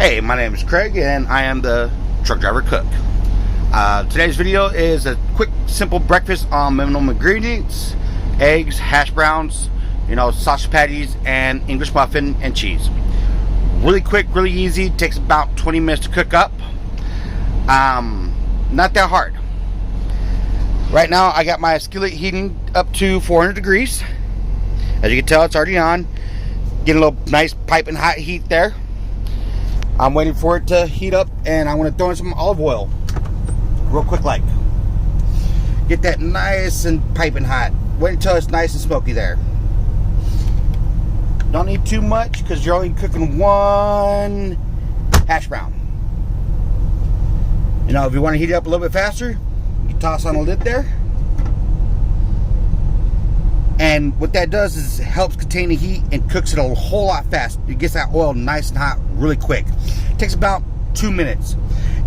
Hey, my name is Craig and I am the truck driver cook. Today's video is a quick, simple breakfast on minimum ingredients: eggs, hash browns, sausage patties, and English muffin and cheese. Really quick, really easy. Takes about 20 minutes to cook up. Not that hard. Right now, I got my skillet heating up to 400 degrees. As you can tell, it's already on. Getting a little nice piping hot heat there. I'm waiting for it to heat up, and I want to throw in some olive oil real quick, like get that nice and piping hot. Wait until it's nice and smoky there. Don't need too much because you're only cooking one hash brown. If you want to heat it up a little bit faster, you can toss on a lid there, and what that does is it helps contain the heat and cooks it a whole lot fast. It gets that oil nice and hot really quick. It takes about 2 minutes.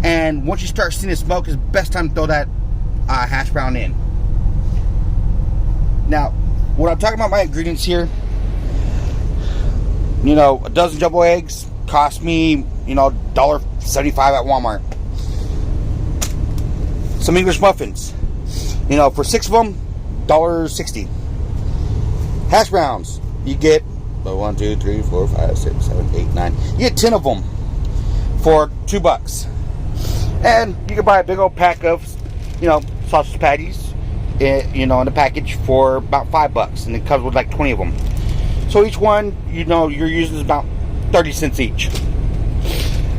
And once you start seeing the smoke, is the best time to throw that hash brown in. Now, when I'm talking about my ingredients here, a dozen jumbo eggs cost me, $1.75 at Walmart. Some English muffins, for 6 of them, $1.60. Hash browns, you get 1, 2, 3, 4, 5, 6, 7, 8, 9. You get 10 of them for $2. And you can buy a big old pack of, sausage patties, in the package for about $5, and it comes with like 20 of them. So each one, you're using about 30 cents each.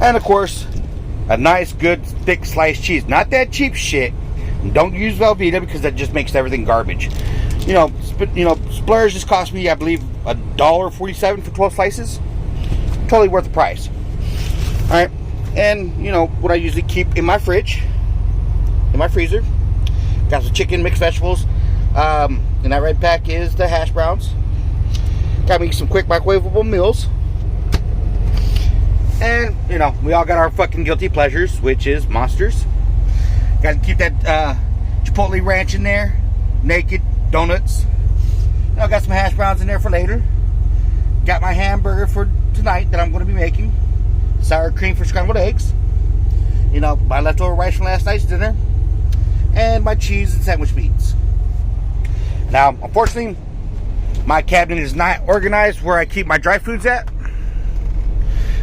And of course, a nice, good, thick sliced cheese. Not that cheap shit. Don't use Velveeta because that just makes everything garbage. Splurge just cost me, I believe, $1.47 for 12 slices. Totally worth the price. Alright, and what I usually keep in my fridge, in my freezer, got some chicken, mixed vegetables. In that red pack is the hash browns. Got me some quick microwavable meals. And, we all got our fucking guilty pleasures, which is Monsters. Got to keep that Chipotle ranch in there. Naked donuts. Got some hash browns in there for later. Got my hamburger for tonight that I'm going to be making. Sour cream for scrambled eggs. My leftover rice from last night's dinner. And my cheese and sandwich meats. Now, unfortunately, my cabinet is not organized where I keep my dry foods at.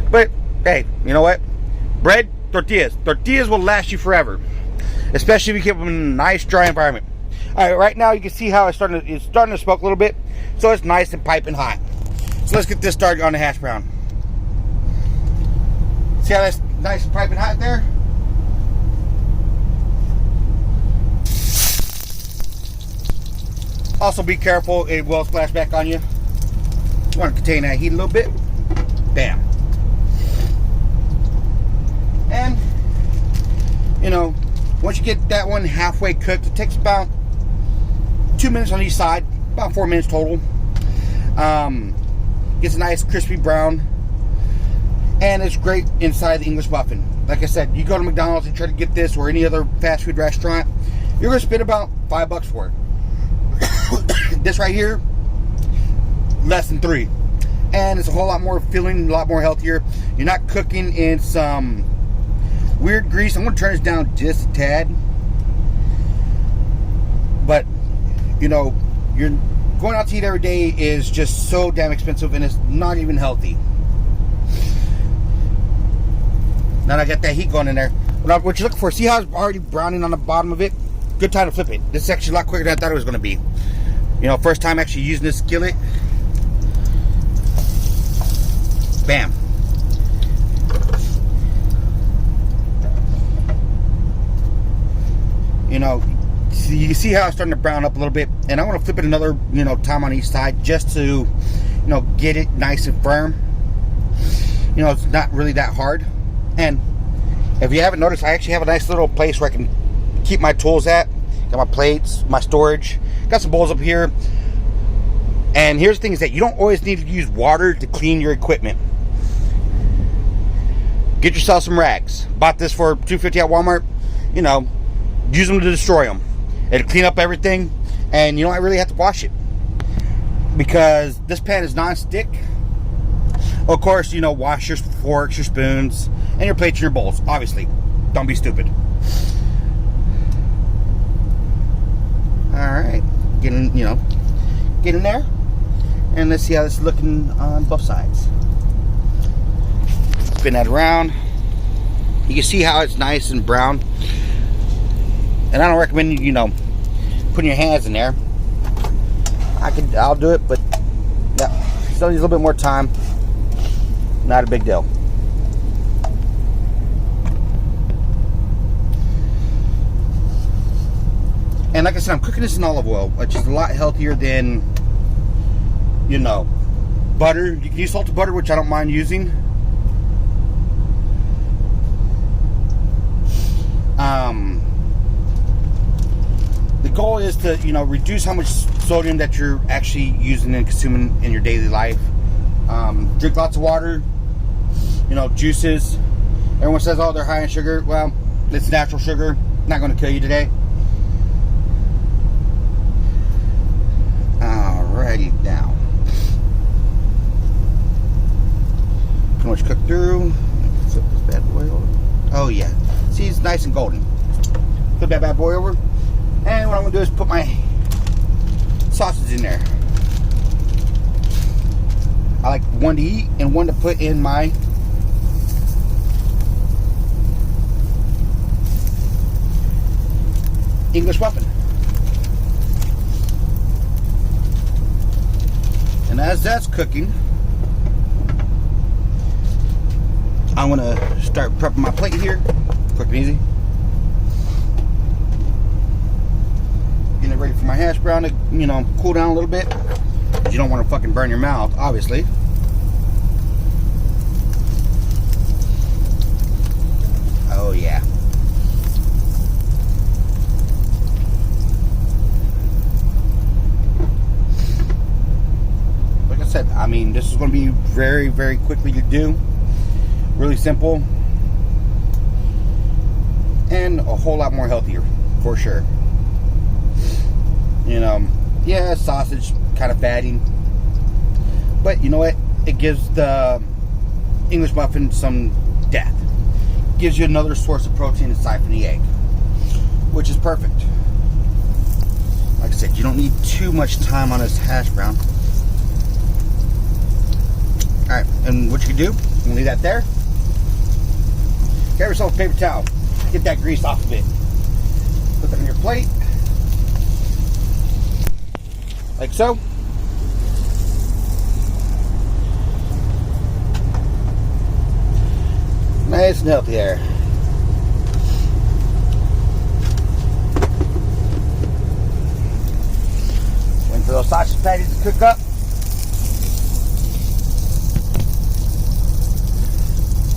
But, hey, you know what? Bread, tortillas. Tortillas will last you forever. Especially if you keep them in a nice, dry environment. Alright, right now you can see how it's starting to smoke a little bit. So it's nice and piping hot. So let's get this started on the hash brown. See how that's nice and piping hot there? Also be careful, it will splash back on you. You want to contain that heat a little bit. Bam. And, once you get that one halfway cooked, it takes about 2 minutes on each side, about 4 minutes total. Gets a nice crispy brown, and it's great inside the English muffin. Like I said, you go to McDonald's and try to get this or any other fast food restaurant, you're going to spend about $5 for it. This right here, less than $3, and it's a whole lot more filling, a lot more healthier. You're not cooking in some weird grease. I'm going to turn this down just a tad, but you're going out to eat every day is just so damn expensive, and it's not even healthy. Now I got that heat going in there. What you're looking for, see how it's already browning on the bottom of it? Good time to flip it. This is actually a lot quicker than I thought it was going to be. First time actually using this skillet. Bam. You see how it's starting to brown up a little bit, and I want to flip it another time on each side just to get it nice and firm. It's not really that hard. And if you haven't noticed, I actually have a nice little place where I can keep my tools at. Got my plates, my storage, got some bowls up here. And here's the thing, is that you don't always need to use water to clean your equipment. Get yourself some rags. Bought this for $2.50 at Walmart. Use them to destroy them. It'll clean up everything, and you don't really have to wash it because this pan is non-stick. Of course, you know, wash your forks, your spoons, and your plates and your bowls. Obviously. Don't be stupid. Alright. Get in there. And let's see how this is looking on both sides. Spin that around. You can see how it's nice and brown. And I don't recommend, you know, putting your hands in there. I'll do it, but yeah, still needs a little bit more time. Not a big deal. And like I said, I'm cooking this in olive oil, which is a lot healthier than, you know, butter. You can use salted butter, which I don't mind using. The goal is to, you know, reduce how much sodium that you're actually using and consuming in your daily life. Drink lots of water, you know, juices. Everyone says, oh, they're high in sugar. Well, it's natural sugar. Not going to kill you today. Alrighty, now. Pretty much cooked through. Flip this bad boy over. Oh, yeah. See, it's nice and golden. Flip that bad boy over. And what I'm going to do is put my sausage in there. I like one to eat and one to put in my English muffin. And as that's cooking, I'm going to start prepping my plate here. Quick and easy. Getting it ready for my hash brown to, you know, cool down a little bit. You don't want to fucking burn your mouth, obviously. Oh, yeah. Like I said, I mean, this is going to be very, very quickly to do. Really simple. And a whole lot more healthier, for sure. You know, yeah, sausage kind of fatty, but you know what? It gives the English muffin some depth. Gives you another source of protein aside from the egg, which is perfect. Like I said, you don't need too much time on this hash brown. Alright, and what you can do, you can leave that there. Grab yourself a paper towel. Get that grease off of it. Put that on your plate. Like so. Nice and healthy there. Waiting for those sausage patties to cook up.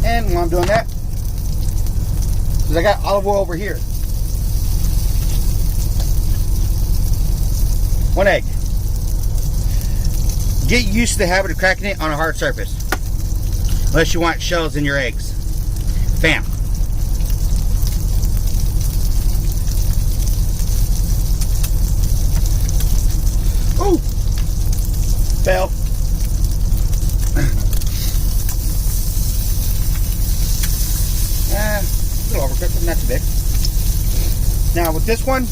And while I'm doing that, because I got olive oil over here. 1 egg. Get used to the habit of cracking it on a hard surface. Unless you want shells in your eggs. Bam. Ooh. Fail. A little overcooked, but not too big. Now with this one,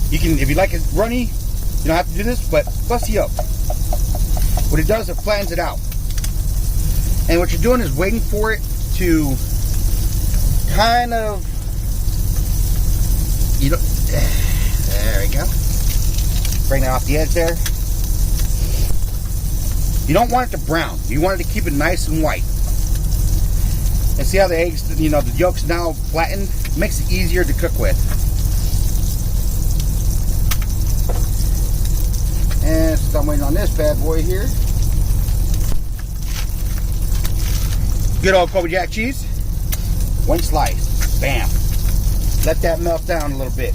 you can, if you like it runny, you don't have to do this, but bust the yolk. What it does, it flattens it out. And what you're doing is waiting for it to kind of, you know, there we go. Bring that off the edge there. You don't want it to brown. You want it to keep it nice and white. And see how the eggs, you know, the yolk's now flattened? It makes it easier to cook with. And so I'm waiting on this bad boy here. Good old Colby Jack cheese. 1 slice. Bam. Let that melt down a little bit.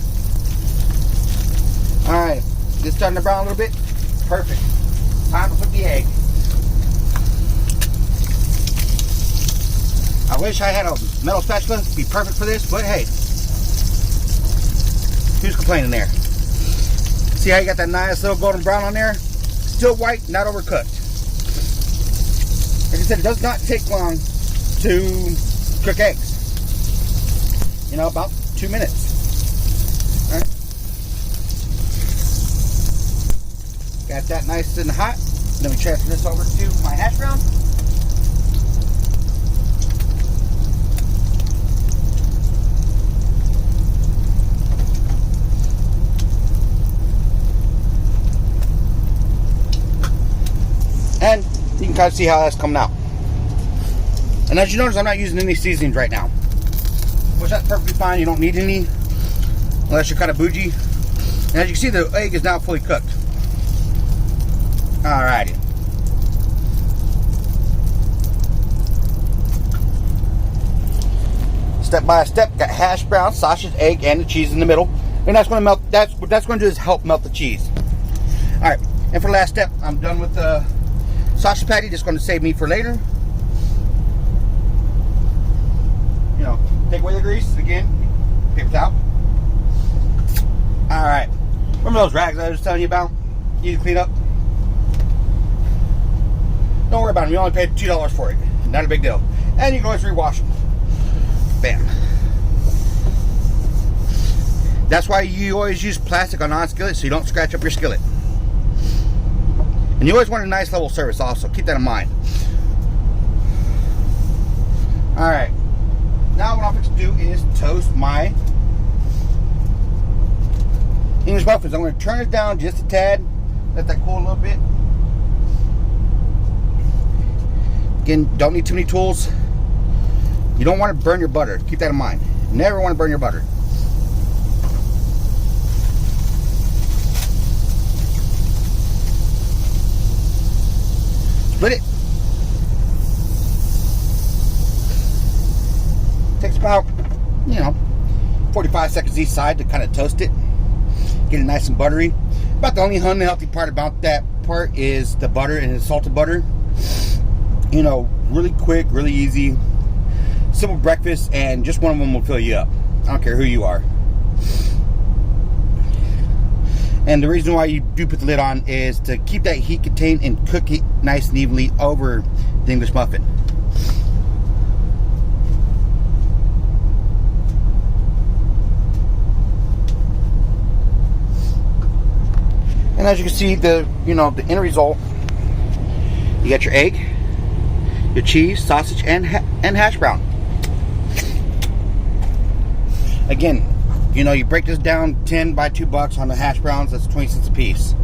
Alright. It's starting to brown a little bit. Perfect. Time to put the egg. I wish I had a metal spatula to be perfect for this, but hey. Who's complaining there? See how you got that nice little golden brown on there? Still white, not overcooked. Like I said, it does not take long to cook eggs. You know, about 2 minutes. All right. Got that nice and hot. Let me transfer this over to my hash brown. And you can kind of see how that's coming out. And as you notice, I'm not using any seasonings right now, which that's perfectly fine. You don't need any unless you're kind of bougie. And as you can see, the egg is now fully cooked. Alrighty. Step by step, got hash brown, sausage, egg, and the cheese in the middle. And that's going to melt. What that's going to do is help melt the cheese. All right. And for the last step, I'm done with the sausage patty. Just going to save me for later. You know, take away the grease again. Paper towel. All right. Remember those rags I was telling you about? Easy to clean up. Don't worry about them. You only paid $2 for it. Not a big deal. And you can always rewash them. Bam. That's why you always use plastic on non-skillet so you don't scratch up your skillet. And you always want a nice level service also. Keep that in mind. Alright. Now what I'm going to do is toast my English muffins. I'm going to turn it down just a tad. Let that cool a little bit. Again, don't need too many tools. You don't want to burn your butter. Keep that in mind. Never want to burn your butter. Split it. Takes about, 45 seconds each side to kind of toast it. Get it nice and buttery. About the only unhealthy part about that part is the butter and the salted butter. Really quick, really easy. Simple breakfast, and just one of them will fill you up. I don't care who you are. And the reason why you do put the lid on is to keep that heat contained and cook it nice and evenly over the English muffin. And as you can see, the end result, you got your egg, your cheese, sausage, and hash brown. Again, you break this down 10 by $2 on the hash browns. That's 20 cents a piece.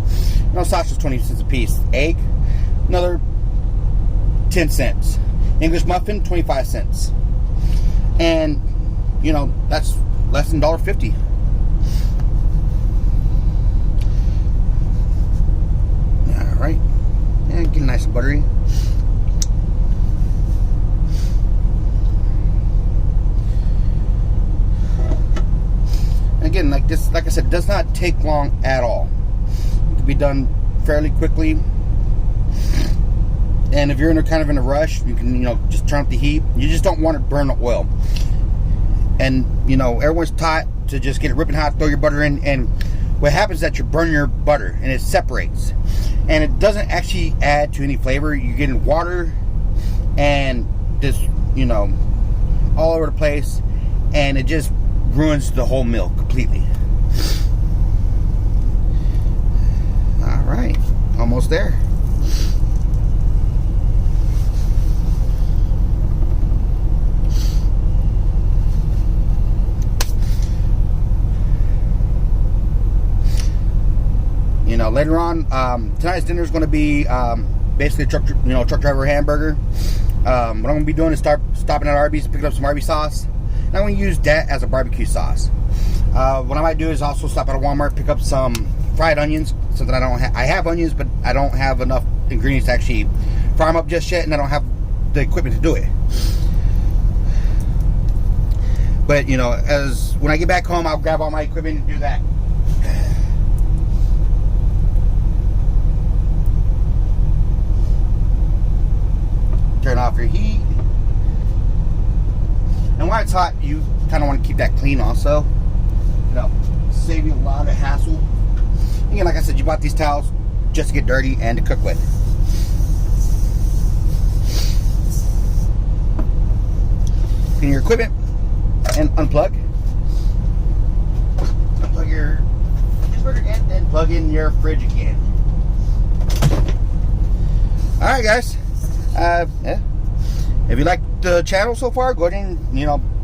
Sausage is 20 cents a piece. Egg, another 10 cents. English muffin, 25 cents. And that's less than $1.50. All right, and get it nice and buttery. Again, like I said, it does not take long at all. It can be done fairly quickly. And if you're in a rush, you can just turn up the heat. You just don't want to burn the oil. And everyone's taught to just get it ripping hot, throw your butter in, and what happens is that you burn your butter and it separates, and it doesn't actually add to any flavor. You're getting water and just all over the place, and it just ruins the whole meal completely. All right, almost there. Later on, tonight's dinner is going to be basically a truck driver hamburger. What I'm going to be doing is stopping at Arby's and picking up some Arby's sauce. And I'm going to use that as a barbecue sauce. What I might do is also stop at a Walmart, pick up some fried onions, so that I have onions, but I don't have enough ingredients to actually fry them up just yet, and I don't have the equipment to do it. But as when I get back home, I'll grab all my equipment and do that. Turn off your heat. And while it's hot, you kind of want to keep that clean also. Save you a lot of hassle. Again, like I said, you bought these towels just to get dirty and to cook with. in your equipment and unplug. Unplug your cheeseburger and then plug in your fridge again. Alright guys, yeah. If you like the channel so far, go ahead and,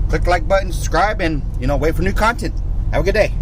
click the like button, subscribe, and, wait for new content. Have a good day.